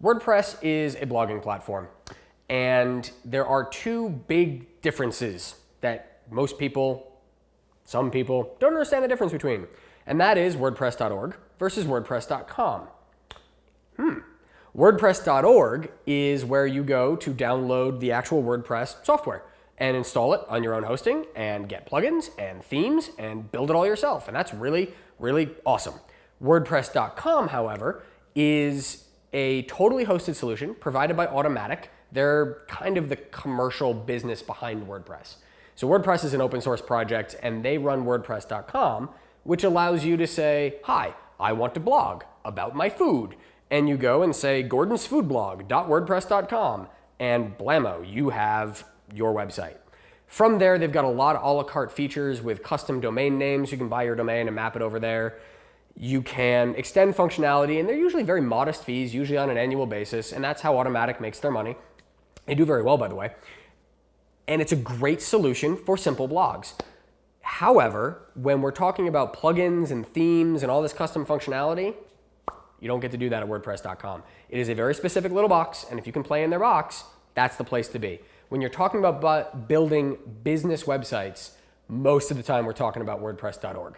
WordPress is a blogging platform, and there are two big differences that most people, some people, don't understand the difference between, and that is WordPress.org versus WordPress.com. WordPress.org is where you go to download the actual WordPress software and install it on your own hosting and get plugins and themes and build it all yourself, and that's really, really awesome. WordPress.com, however, is a totally hosted solution provided by Automatic. They're kind of the commercial business behind WordPress. So WordPress is an open source project, and they run WordPress.com, which allows you to say, hi, I want to blog about my food. And you go and say gordonsfoodblog.wordpress.com, and blammo, you have your website. From there, they've got a lot of a la carte features with custom domain names. You can buy your domain and map it over there. You can extend functionality, and they're usually very modest fees, usually on an annual basis, and that's how Automatic makes their money. They do very well, by the way. And it's a great solution for simple blogs. However, when we're talking about plugins and themes and all this custom functionality, you don't get to do that at WordPress.com. It is a very specific little box, and if you can play in their box, that's the place to be. When you're talking about building business websites, most of the time we're talking about WordPress.org.